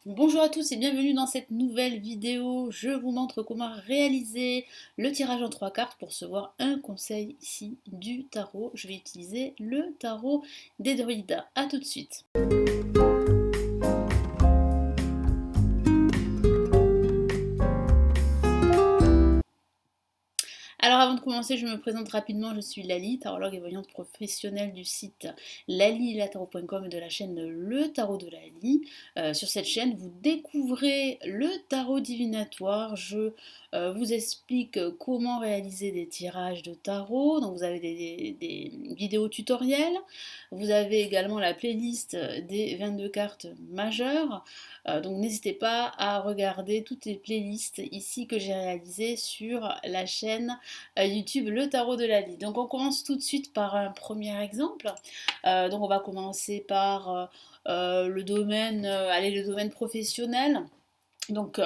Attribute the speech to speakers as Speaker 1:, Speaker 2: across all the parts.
Speaker 1: Bonjour à tous et bienvenue dans cette nouvelle vidéo. Je vous montre comment réaliser le tirage en trois cartes pour recevoir un conseil ici du tarot. Je vais utiliser le tarot des druides. A tout de suite. Alors avant de commencer, je me présente rapidement, je suis Lali, tarologue et voyante professionnelle du site lalilatarot.com et de la chaîne Le Tarot de Lali. Sur cette chaîne, vous découvrez le tarot divinatoire. Je vous explique comment réaliser des tirages de tarot. Donc vous avez des vidéos tutoriels. Vous avez également la playlist des 22 cartes majeures. Donc n'hésitez pas à regarder toutes les playlists ici que j'ai réalisées sur la chaîne YouTube Le Tarot de Lali. Donc on commence tout de suite par un premier exemple. Donc on va commencer par le domaine, le domaine professionnel. Donc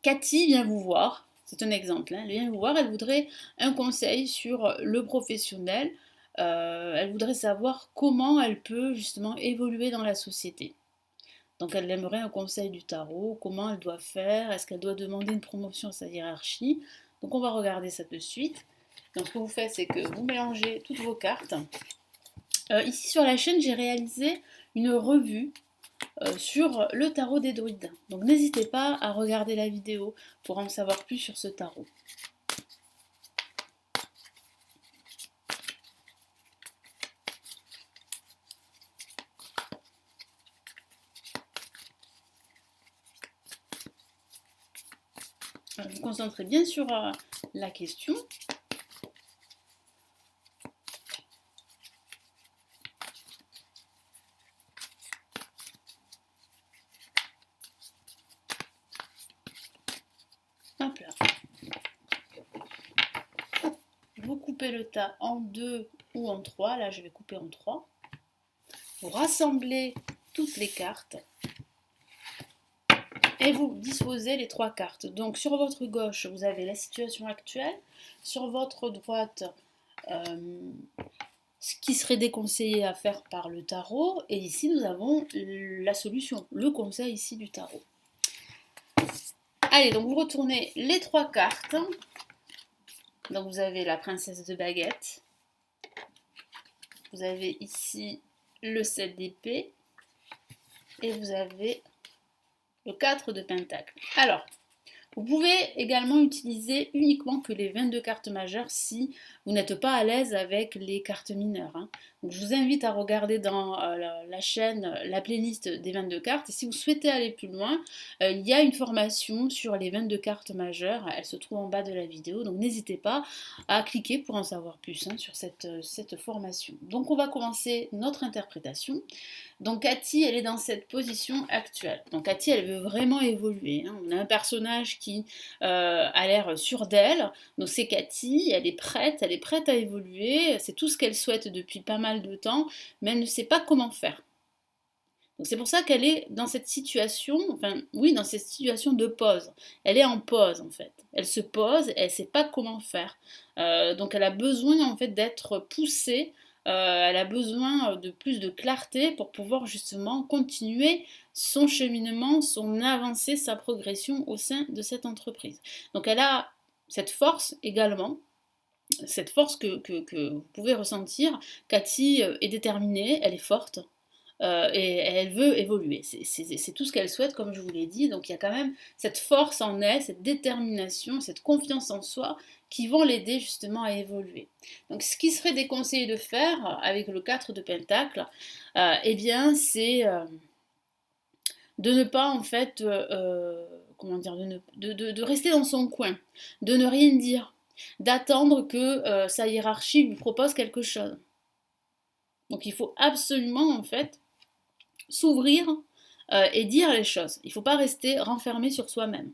Speaker 1: Cathy vient vous voir. C'est un exemple. Elle vient vous voir. Elle voudrait un conseil sur le professionnel. Elle voudrait savoir comment elle peut justement évoluer dans la société. Donc elle aimerait un conseil du tarot, comment elle doit faire, est-ce qu'elle doit demander une promotion à sa hiérarchie. Donc on va regarder ça de suite. Donc ce que vous faites, c'est que vous mélangez toutes vos cartes. Ici sur la chaîne, j'ai réalisé une revue sur le tarot des druides. Donc n'hésitez pas à regarder la vidéo pour en savoir plus sur ce tarot. Vous concentrez bien sur la question. Hop là. Vous coupez le tas en 2 ou en 3. Là, je vais couper en 3. Vous rassemblez toutes les cartes. Et vous disposez les 3 cartes. Donc sur votre gauche, vous avez la situation actuelle. Sur votre droite, ce qui serait déconseillé à faire par le tarot. Et ici, nous avons la solution, le conseil ici du tarot. Allez, donc vous retournez les 3 cartes. Donc vous avez la princesse de baguette. Vous avez ici le 7 d'épée. Et vous avez le 4 de pentacle. Alors, vous pouvez également utiliser uniquement que les 22 cartes majeures si vous n'êtes pas à l'aise avec les cartes mineures. Donc, je vous invite à regarder dans la chaîne la playlist des 22 cartes. Et si vous souhaitez aller plus loin, il y a une formation sur les 22 cartes majeures. Elle se trouve en bas de la vidéo. Donc n'hésitez pas à cliquer pour en savoir plus sur cette formation. Donc on va commencer notre interprétation. Donc Cathy, elle est dans cette position actuelle. Donc Cathy, elle veut vraiment évoluer. On a un personnage qui a l'air sûr d'elle. Donc c'est Cathy, elle est prête à évoluer. C'est tout ce qu'elle souhaite depuis pas mal de temps, mais elle ne sait pas comment faire. Donc c'est pour ça qu'elle est dans cette situation, dans cette situation de pause. Elle est en pause en fait. Elle se pose, elle ne sait pas comment faire. Donc elle a besoin en fait d'être poussée. Elle a besoin de plus de clarté pour pouvoir justement continuer son cheminement, son avancée, sa progression au sein de cette entreprise. Donc elle a cette force également, cette force que vous pouvez ressentir. Cathy est déterminée, elle est forte. Et elle veut évoluer. C'est tout ce qu'elle souhaite, comme je vous l'ai dit. Donc il y a quand même cette force en elle, cette détermination, cette confiance en soi qui vont l'aider justement à évoluer. Donc ce qui serait déconseillé de faire avec le 4 de Pentacle, eh bien c'est de ne pas en fait, comment dire, de rester dans son coin, de ne rien dire, d'attendre que sa hiérarchie lui propose quelque chose. Donc il faut absolument en fait s'ouvrir et dire les choses. Il ne faut pas rester renfermé sur soi-même.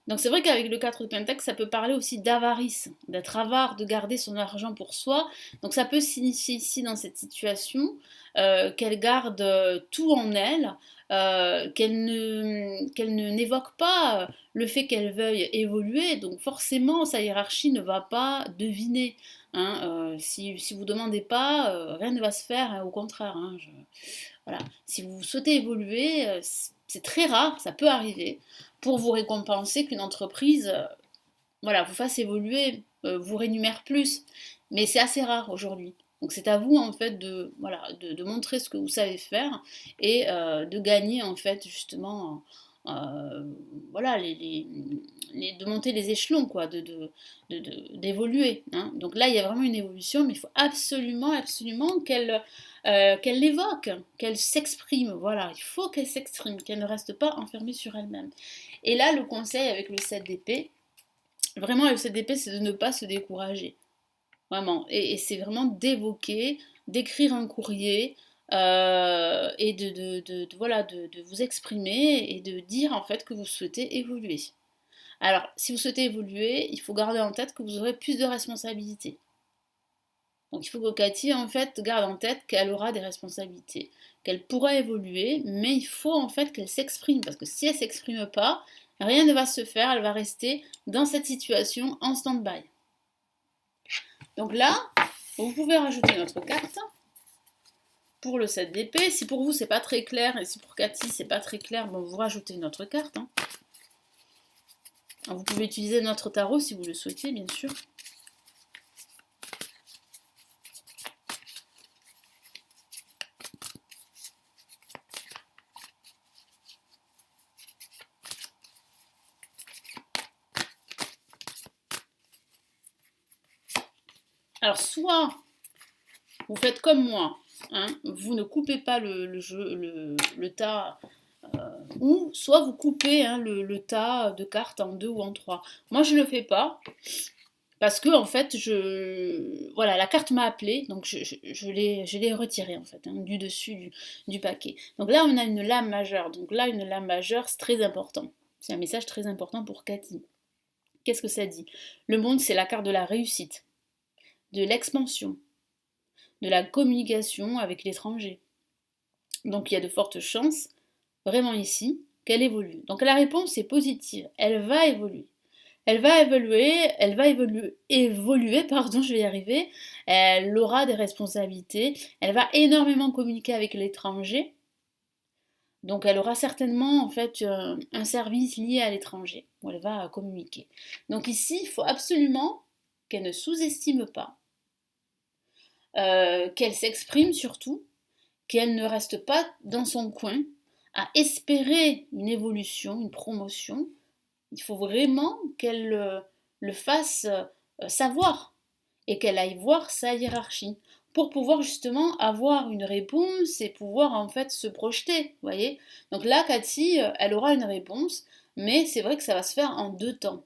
Speaker 1: Donc c'est vrai qu'avec le 4 de Pentacle, ça peut parler aussi d'avarice, d'être avare, de garder son argent pour soi. Donc ça peut signifier ici dans cette situation qu'elle garde tout en elle, qu'elle n'évoque pas le fait qu'elle veuille évoluer. Donc forcément, sa hiérarchie ne va pas deviner. Si vous ne demandez pas, rien ne va se faire, au contraire. Voilà. Si vous souhaitez évoluer, c'est très rare, ça peut arriver, pour vous récompenser qu'une entreprise voilà, vous fasse évoluer, vous rémunère plus. Mais c'est assez rare aujourd'hui. Donc c'est à vous en fait de, voilà, de montrer ce que vous savez faire et de gagner en fait justement euh, voilà, de monter les échelons, quoi, d'évoluer. Hein. Donc là, il y a vraiment une évolution, mais il faut absolument, absolument qu'elle l'évoque, qu'elle s'exprime. Voilà, il faut qu'elle s'exprime, qu'elle ne reste pas enfermée sur elle-même. Et là, le conseil avec le 7 d'épée, vraiment, le 7 d'épée, c'est de ne pas se décourager. Vraiment. Et c'est vraiment d'évoquer, d'écrire un courrier et voilà, de vous exprimer et de dire en fait que vous souhaitez évoluer. Alors, si vous souhaitez évoluer, il faut garder en tête que vous aurez plus de responsabilités. Donc, il faut que Cathy, en fait, garde en tête qu'elle aura des responsabilités, qu'elle pourra évoluer, mais il faut en fait qu'elle s'exprime, parce que si elle ne s'exprime pas, rien ne va se faire, elle va rester dans cette situation en stand-by. Donc là, vous pouvez rajouter notre carte pour le 7 d'épée. Si pour vous c'est pas très clair et si pour Cathy c'est pas très clair, bon, vous rajoutez une autre carte. Hein. Alors, vous pouvez utiliser notre tarot si vous le souhaitez, bien sûr. Alors soit vous faites comme moi, hein, vous ne coupez pas le tas, ou soit vous coupez hein, le tas de cartes en 2 ou en 3. Moi je ne le fais pas, parce que en fait, voilà, la carte m'a appelé, donc je l'ai retirée en fait, hein, du dessus du paquet. Donc là, on a une lame majeure. Donc là, une lame majeure, c'est très important. C'est un message très important pour Cathy. Qu'est-ce que ça dit? Le monde, c'est la carte de la réussite, de l'expansion, de la communication avec l'étranger. Donc il y a de fortes chances, vraiment ici, qu'elle évolue. Donc la réponse est positive. Elle va évoluer. Évoluer, pardon, je vais y arriver. Elle aura des responsabilités. Elle va énormément communiquer avec l'étranger. Donc elle aura certainement en fait un service lié à l'étranger où elle va communiquer. Donc ici, il faut absolument qu'elle ne sous-estime pas, qu'elle s'exprime surtout, qu'elle ne reste pas dans son coin à espérer une évolution, une promotion. Il faut vraiment qu'elle le fasse savoir et qu'elle aille voir sa hiérarchie pour pouvoir justement avoir une réponse et pouvoir en fait se projeter, voyez. Donc là, Cathy, elle aura une réponse, mais c'est vrai que ça va se faire en 2 temps.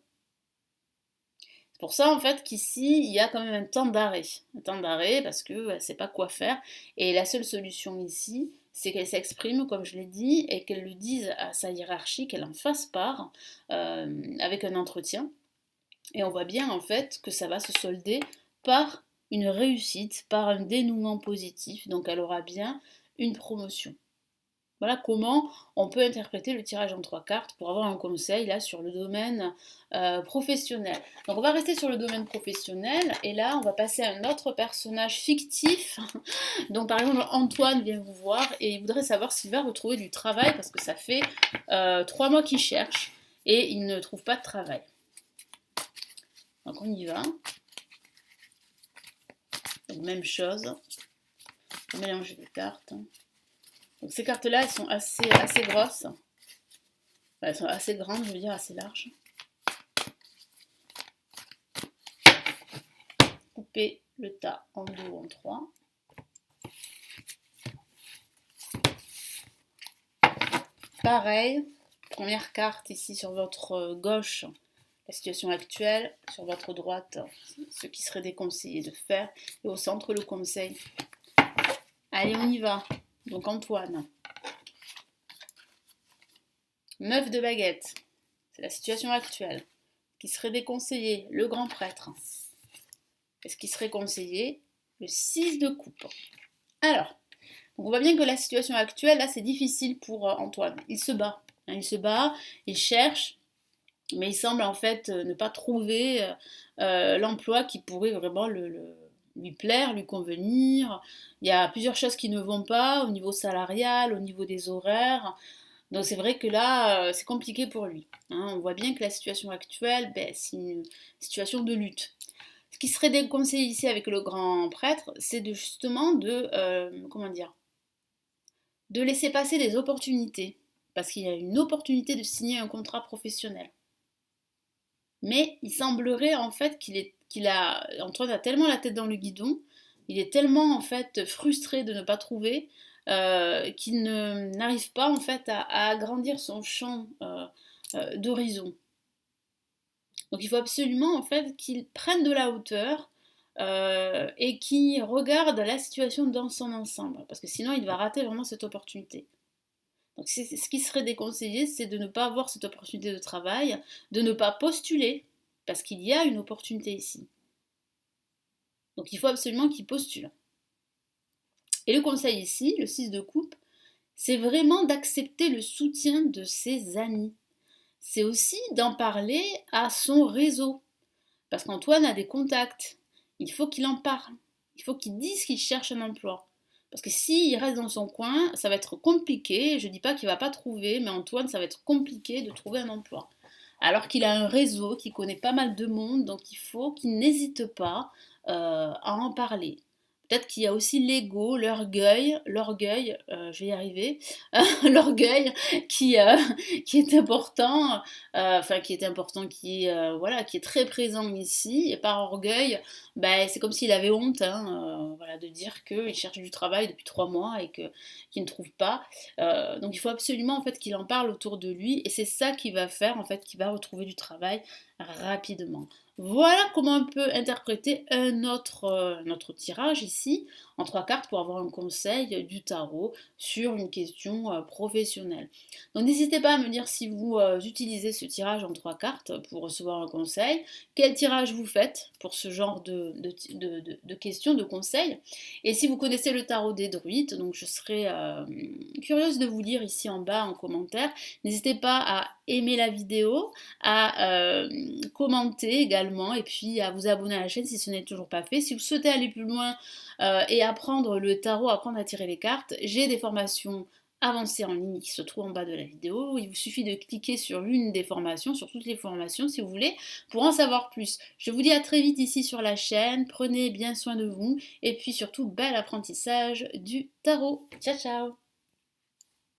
Speaker 1: C'est pour ça en fait qu'ici, il y a quand même un temps d'arrêt. Un temps d'arrêt parce qu'elle ne sait pas quoi faire. Et la seule solution ici, c'est qu'elle s'exprime, comme je l'ai dit, et qu'elle le dise à sa hiérarchie, qu'elle en fasse part avec un entretien. Et on voit bien en fait que ça va se solder par une réussite, par un dénouement positif. Donc elle aura bien une promotion. Voilà comment on peut interpréter le tirage en 3 cartes pour avoir un conseil là sur le domaine professionnel. Donc on va rester sur le domaine professionnel et là on va passer à un autre personnage fictif. Donc par exemple Antoine vient vous voir et il voudrait savoir s'il va retrouver du travail parce que ça fait 3 mois qu'il cherche et il ne trouve pas de travail. Donc on y va. Donc même chose. On mélange les cartes. Donc ces cartes-là, elles sont assez grosses. Enfin, elles sont assez grandes, je veux dire, assez larges. Coupez le tas en 2 ou en 3. Pareil, première carte ici sur votre gauche, la situation actuelle, sur votre droite, ce qui serait déconseillé de faire, et au centre, le conseil. Allez, on y va. Donc Antoine. 9 de baguette, c'est la situation actuelle. Qui serait déconseillé, le grand prêtre. Et ce qui serait conseillé, le 6 de coupe. Alors, on voit bien que la situation actuelle, là, c'est difficile pour Antoine. Il se bat. Hein, il se bat, il cherche, mais il semble en fait ne pas trouver l'emploi qui pourrait vraiment lui plaire, lui convenir. Il y a plusieurs choses qui ne vont pas au niveau salarial, au niveau des horaires. Donc c'est vrai que là, c'est compliqué pour lui, hein. On voit bien que la situation actuelle, ben, c'est une situation de lutte. Ce qui serait déconseillé ici avec le grand prêtre, c'est de justement comment dire, de laisser passer des opportunités, parce qu'il y a une opportunité de signer un contrat professionnel. Mais il semblerait en fait Antoine a tellement la tête dans le guidon, il est tellement en fait frustré de ne pas trouver qu'il n'arrive pas en fait à agrandir son champ d'horizon. Donc il faut absolument en fait qu'il prenne de la hauteur et qu'il regarde la situation dans son ensemble, parce que sinon il va rater vraiment cette opportunité. Donc ce qui serait déconseillé, c'est de ne pas avoir cette opportunité de travail, de ne pas postuler, parce qu'il y a une opportunité ici. Donc il faut absolument qu'il postule. Et le conseil ici, le 6 de coupe, c'est vraiment d'accepter le soutien de ses amis. C'est aussi d'en parler à son réseau. Parce qu'Antoine a des contacts. Il faut qu'il en parle. Il faut qu'il dise qu'il cherche un emploi. Parce que s'il reste dans son coin, ça va être compliqué. Je ne dis pas qu'il ne va pas trouver, mais Antoine, ça va être compliqué de trouver un emploi. Alors qu'il a un réseau, qu'il connaît pas mal de monde, donc il faut qu'il n'hésite pas à en parler. Peut-être qu'il y a aussi l'ego, l'orgueil, je vais y arriver, l'orgueil qui, euh, qui est important, qui est important, voilà, qui est très présent ici, et par orgueil, ben, c'est comme s'il avait honte, hein, voilà, de dire qu'il cherche du travail depuis 3 mois et qu'il ne trouve pas. Donc il faut absolument en fait qu'il en parle autour de lui, et c'est ça qui va faire en fait qu'il va retrouver du travail rapidement. Voilà comment on peut interpréter notre tirage ici en 3 cartes pour avoir un conseil du tarot sur une question professionnelle. Donc n'hésitez pas à me dire si vous utilisez ce tirage en 3 cartes pour recevoir un conseil, quel tirage vous faites pour ce genre de questions, de conseils. Et si vous connaissez le tarot des druides, donc je serais curieuse de vous lire ici en bas en commentaire. N'hésitez pas à aimer la vidéo, à commenter également et puis à vous abonner à la chaîne si ce n'est toujours pas fait. Si vous souhaitez aller plus loin et apprendre le tarot, apprendre à tirer les cartes, j'ai des formations avancées en ligne qui se trouvent en bas de la vidéo. Il vous suffit de cliquer sur l'une des formations, sur toutes les formations si vous voulez, pour en savoir plus. Je vous dis à très vite ici sur la chaîne, prenez bien soin de vous et puis surtout bel apprentissage du tarot. Ciao ciao!